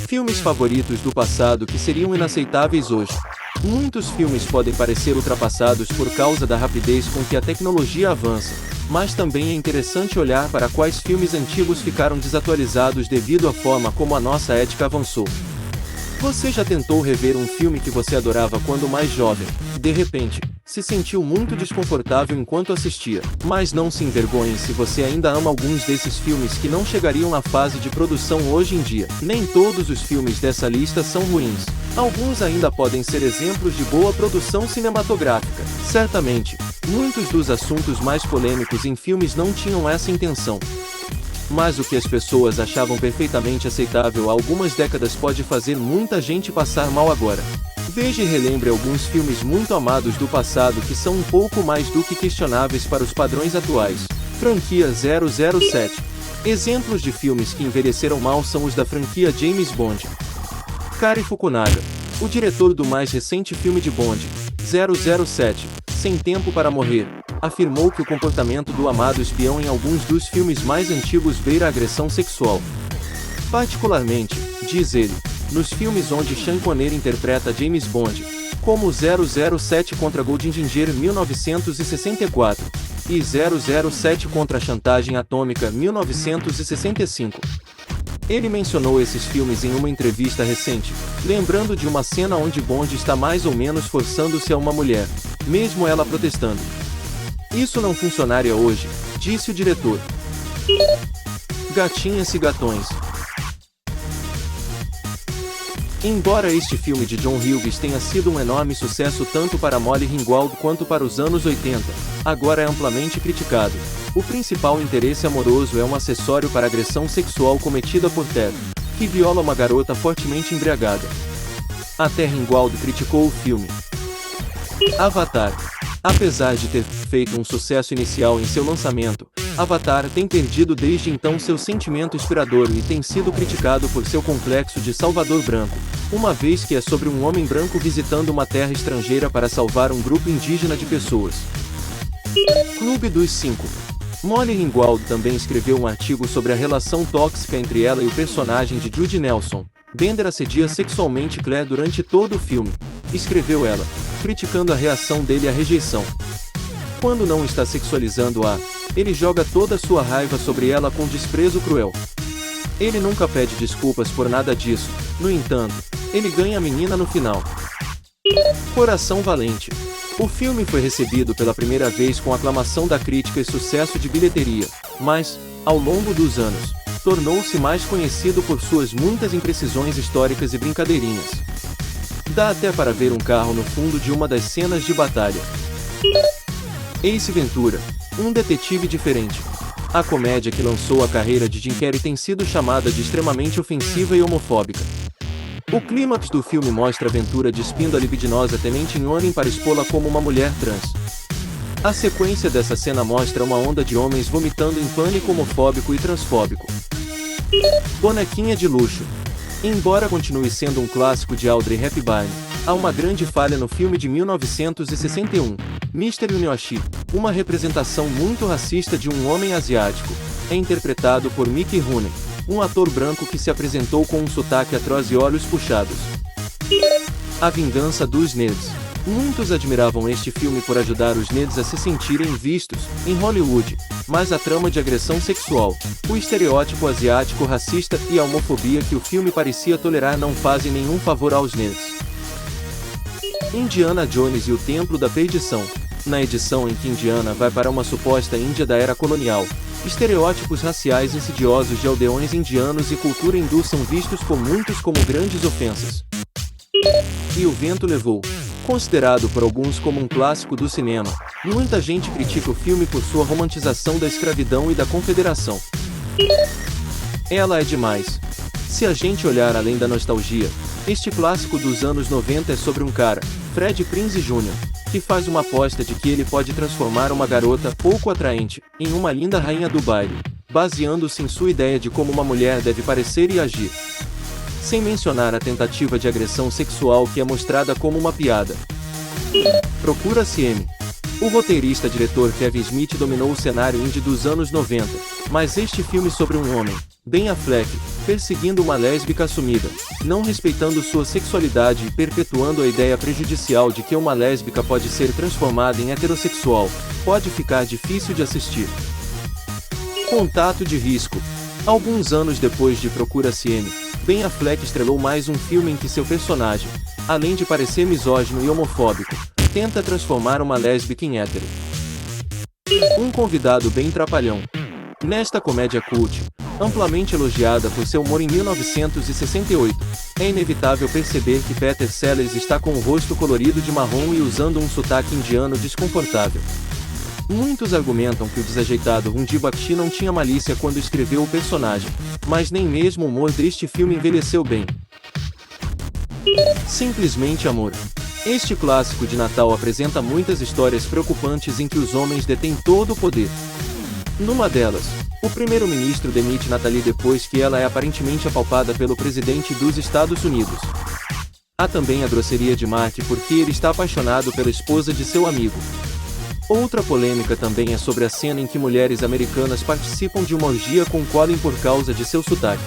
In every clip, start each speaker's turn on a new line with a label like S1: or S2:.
S1: Filmes favoritos do passado que seriam inaceitáveis hoje. Muitos filmes podem parecer ultrapassados por causa da rapidez com que a tecnologia avança, mas também é interessante olhar para quais filmes antigos ficaram desatualizados devido à forma como a nossa ética avançou. Você já tentou rever um filme que você adorava quando mais jovem, e de repente, se sentiu muito desconfortável enquanto assistia? Mas não se envergonhe se você ainda ama alguns desses filmes que não chegariam à fase de produção hoje em dia. Nem todos os filmes dessa lista são ruins. Alguns ainda podem ser exemplos de boa produção cinematográfica. Certamente, muitos dos assuntos mais polêmicos em filmes não tinham essa intenção. Mas o que as pessoas achavam perfeitamente aceitável há algumas décadas pode fazer muita gente passar mal agora. Veja e relembre alguns filmes muito amados do passado que são um pouco mais do que questionáveis para os padrões atuais. Franquia 007. Exemplos de filmes que envelheceram mal são os da franquia James Bond. Cary Fukunaga, o diretor do mais recente filme de Bond, 007, Sem Tempo para Morrer, afirmou que o comportamento do amado espião em alguns dos filmes mais antigos beira a agressão sexual. Particularmente, diz ele, nos filmes onde Sean Connery interpreta James Bond, como 007 contra Goldfinger 1964 e 007 contra a Chantagem Atômica 1965. Ele mencionou esses filmes em uma entrevista recente, lembrando de uma cena onde Bond está mais ou menos forçando-se a uma mulher, mesmo ela protestando. Isso não funcionaria hoje, disse o diretor. Gatinhas e Gatões. Embora este filme de John Hughes tenha sido um enorme sucesso tanto para Molly Ringwald quanto para os anos 80, agora é amplamente criticado. O principal interesse amoroso é um acessório para agressão sexual cometida por Ted, que viola uma garota fortemente embriagada. Até Ringwald criticou o filme. Avatar. Apesar de ter feito um sucesso inicial em seu lançamento, Avatar tem perdido desde então seu sentimento inspirador e tem sido criticado por seu complexo de Salvador branco, uma vez que é sobre um homem branco visitando uma terra estrangeira para salvar um grupo indígena de pessoas. Clube dos Cinco. Molly Ringwald também escreveu um artigo sobre a relação tóxica entre ela e o personagem de Judy Nelson. Bender assedia sexualmente Claire durante todo o filme, escreveu ela, criticando a reação dele à rejeição. Quando não está sexualizando-a, ele joga toda a sua raiva sobre ela com desprezo cruel. Ele nunca pede desculpas por nada disso, no entanto, ele ganha a menina no final. Coração Valente. O filme foi recebido pela primeira vez com aclamação da crítica e sucesso de bilheteria, mas, ao longo dos anos, tornou-se mais conhecido por suas muitas imprecisões históricas e brincadeirinhas. Dá até para ver um carro no fundo de uma das cenas de batalha. Ace Ventura, um detetive diferente. A comédia que lançou a carreira de Jim Carrey tem sido chamada de extremamente ofensiva e homofóbica. O clímax do filme mostra a aventura despindo a libidinosa Tenente Nyonin para expô-la como uma mulher trans. A sequência dessa cena mostra uma onda de homens vomitando em pânico homofóbico e transfóbico. Bonequinha de Luxo. Embora continue sendo um clássico de Audrey Hepburn, há uma grande falha no filme de 1961, Mr. Unyoshi, uma representação muito racista de um homem asiático. É interpretado por Mickey Rooney, um ator branco que se apresentou com um sotaque atroz e olhos puxados. A Vingança dos Nerds. Muitos admiravam este filme por ajudar os nerds a se sentirem vistos, em Hollywood, mas a trama de agressão sexual, o estereótipo asiático racista e a homofobia que o filme parecia tolerar não fazem nenhum favor aos nerds. Indiana Jones e o Templo da Perdição. Na edição em que Indiana vai para uma suposta Índia da era colonial, estereótipos raciais insidiosos de aldeões indianos e cultura hindu são vistos por muitos como grandes ofensas. E o Vento Levou. Considerado por alguns como um clássico do cinema, muita gente critica o filme por sua romantização da escravidão e da confederação. Ela é demais. Se a gente olhar além da nostalgia, este clássico dos anos 90 é sobre um cara, Fred Prinze Jr., que faz uma aposta de que ele pode transformar uma garota pouco atraente em uma linda rainha do baile, baseando-se em sua ideia de como uma mulher deve parecer e agir. Sem mencionar a tentativa de agressão sexual que é mostrada como uma piada. Procura-se M. O roteirista-diretor Kevin Smith dominou o cenário indie dos anos 90, mas este filme sobre um homem, Ben Affleck, perseguindo uma lésbica assumida, não respeitando sua sexualidade e perpetuando a ideia prejudicial de que uma lésbica pode ser transformada em heterossexual, pode ficar difícil de assistir. Contato de risco. Alguns anos depois de Procura-se-M, Ben Affleck estrelou mais um filme em que seu personagem, além de parecer misógino e homofóbico, tenta transformar uma lésbica em hétero. Um convidado bem trapalhão. Nesta comédia cult, amplamente elogiada por seu humor em 1968, é inevitável perceber que Peter Sellers está com o rosto colorido de marrom e usando um sotaque indiano desconfortável. Muitos argumentam que o desajeitado Ranbir Bakshi não tinha malícia quando escreveu o personagem, mas nem mesmo o humor deste filme envelheceu bem. Simplesmente Amor. Este clássico de Natal apresenta muitas histórias preocupantes em que os homens detêm todo o poder. Numa delas, o primeiro-ministro demite Natalie depois que ela é aparentemente apalpada pelo presidente dos Estados Unidos. Há também a grosseria de Mark porque ele está apaixonado pela esposa de seu amigo. Outra polêmica também é sobre a cena em que mulheres americanas participam de uma orgia com Colin por causa de seu sotaque.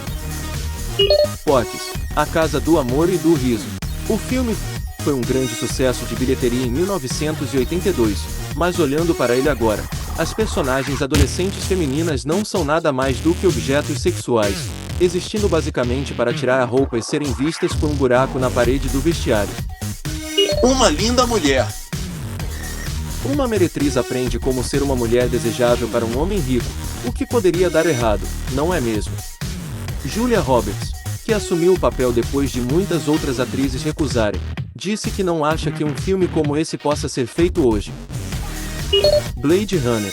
S1: Porky's, A Casa do Amor e do Riso. O filme foi um grande sucesso de bilheteria em 1982, mas olhando para ele agora, as personagens adolescentes femininas não são nada mais do que objetos sexuais, existindo basicamente para tirar a roupa e serem vistas por um buraco na parede do vestiário.
S2: Uma linda mulher.
S1: Uma meretriz aprende como ser uma mulher desejável para um homem rico, o que poderia dar errado, não é mesmo? Julia Roberts, que assumiu o papel depois de muitas outras atrizes recusarem, disse que não acha que um filme como esse possa ser feito hoje. Blade Runner.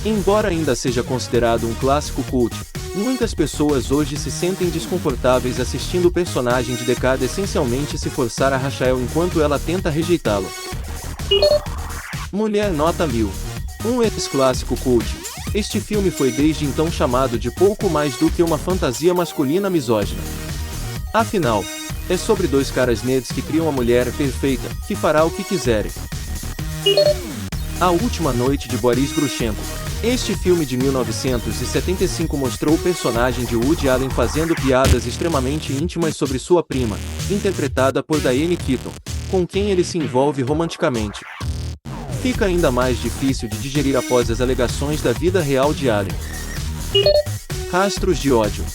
S1: Embora ainda seja considerado um clássico cult, muitas pessoas hoje se sentem desconfortáveis assistindo o personagem de Deckard essencialmente se forçar a Rachael enquanto ela tenta rejeitá-lo. Mulher Nota 1000. Um ex-clássico cult, este filme foi desde então chamado de pouco mais do que uma fantasia masculina misógina. Afinal, é sobre dois caras nerds que criam uma mulher perfeita, que fará o que quiserem. A Última Noite de Boris Grushenko. Este filme de 1975 mostrou o personagem de Woody Allen fazendo piadas extremamente íntimas sobre sua prima, interpretada por Diane Keaton, com quem ele se envolve romanticamente. Fica ainda mais difícil de digerir após as alegações da vida real de Allen. Rastros de Ódio.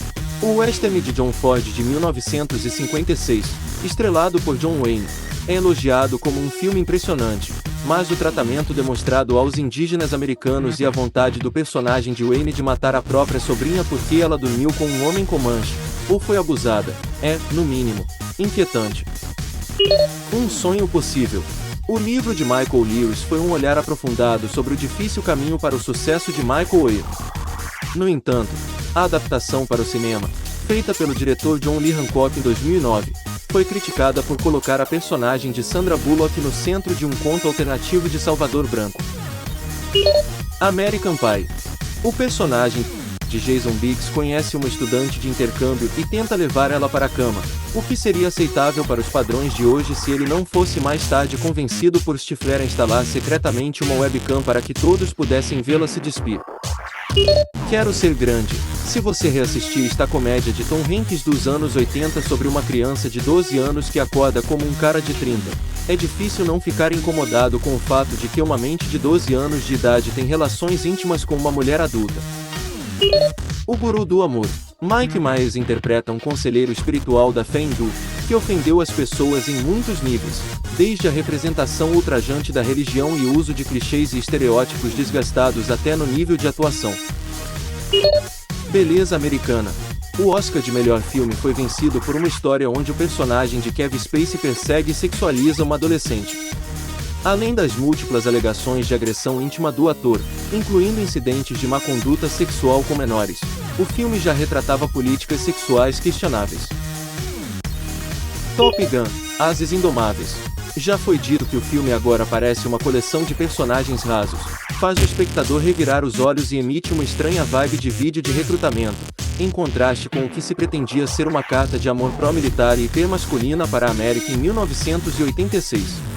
S1: O western de John Ford de 1956, estrelado por John Wayne, é elogiado como um filme impressionante, mas o tratamento demonstrado aos indígenas americanos e a vontade do personagem de Wayne de matar a própria sobrinha porque ela dormiu com um homem comanche, ou foi abusada, é, no mínimo, inquietante. Um Sonho Possível. O livro de Michael Lewis foi um olhar aprofundado sobre o difícil caminho para o sucesso de Michael Weir. No entanto, a adaptação para o cinema, feita pelo diretor John Lee Hancock em 2009, foi criticada por colocar a personagem de Sandra Bullock no centro de um conto alternativo de Salvador Branco. American Pie. O personagem de Jason Biggs conhece uma estudante de intercâmbio e tenta levar ela para a cama, o que seria aceitável para os padrões de hoje se ele não fosse mais tarde convencido por Stifler a instalar secretamente uma webcam para que todos pudessem vê-la se despir. Quero Ser Grande. Se você reassistir esta comédia de Tom Hanks dos anos 80 sobre uma criança de 12 anos que acorda como um cara de 30, é difícil não ficar incomodado com o fato de que uma mente de 12 anos de idade tem relações íntimas com uma mulher adulta. O Guru do Amor. Mike Myers interpreta um conselheiro espiritual da fé hindu, que ofendeu as pessoas em muitos níveis, desde a representação ultrajante da religião e o uso de clichês e estereótipos desgastados até no nível de atuação. Beleza Americana. O Oscar de melhor filme foi vencido por uma história onde o personagem de Kevin Spacey persegue e sexualiza uma adolescente. Além das múltiplas alegações de agressão íntima do ator, incluindo incidentes de má conduta sexual com menores, o filme já retratava políticas sexuais questionáveis. Top Gun, Ases Indomáveis. Já foi dito que o filme agora parece uma coleção de personagens rasos, faz o espectador revirar os olhos e emite uma estranha vibe de vídeo de recrutamento, em contraste com o que se pretendia ser uma carta de amor pró-militar e hipermasculina para a América em 1986.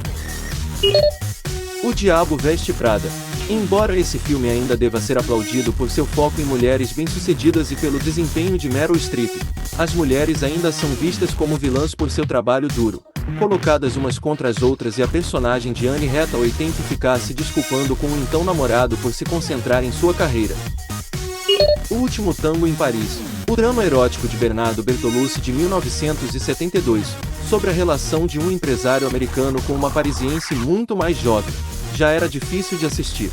S1: O Diabo Veste Prada. Embora esse filme ainda deva ser aplaudido por seu foco em mulheres bem-sucedidas e pelo desempenho de Meryl Streep, As mulheres ainda são vistas como vilãs por seu trabalho duro, colocadas umas contra as outras, e a personagem de Anne Hathaway tem que ficar se desculpando com o então namorado por se concentrar em sua carreira. O Último Tango em Paris, o drama erótico de Bernardo Bertolucci de 1972, sobre a relação de um empresário americano com uma parisiense muito mais jovem, já era difícil de assistir.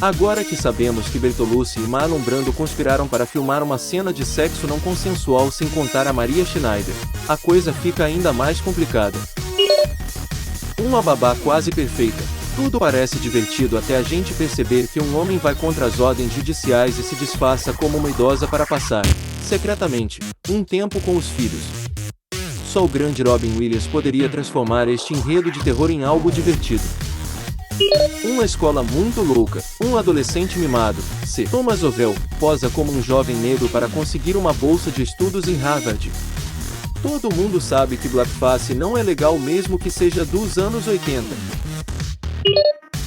S1: Agora que sabemos que Bertolucci e Marlon Brando conspiraram para filmar uma cena de sexo não consensual sem contar a Maria Schneider, a coisa fica ainda mais complicada. Uma babá quase perfeita. Tudo parece divertido até a gente perceber que um homem vai contra as ordens judiciais e se disfarça como uma idosa para passar, secretamente, um tempo com os filhos. Só o grande Robin Williams poderia transformar este enredo de terror em algo divertido. Uma escola muito louca, um adolescente mimado, C. Thomas Ovell, posa como um jovem negro para conseguir uma bolsa de estudos em Harvard. Todo mundo sabe que blackface não é legal mesmo que seja dos anos 80.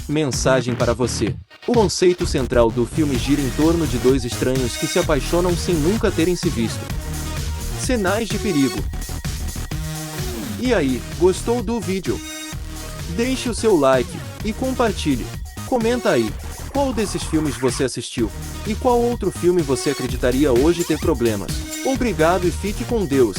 S1: Mensagem para você. O conceito central do filme gira em torno de dois estranhos que se apaixonam sem nunca terem se visto. Sinais de perigo. E aí, gostou do vídeo? Deixe o seu like e compartilhe. Comenta aí, qual desses filmes você assistiu? E qual outro filme você acreditaria hoje ter problemas? Obrigado e fique com Deus.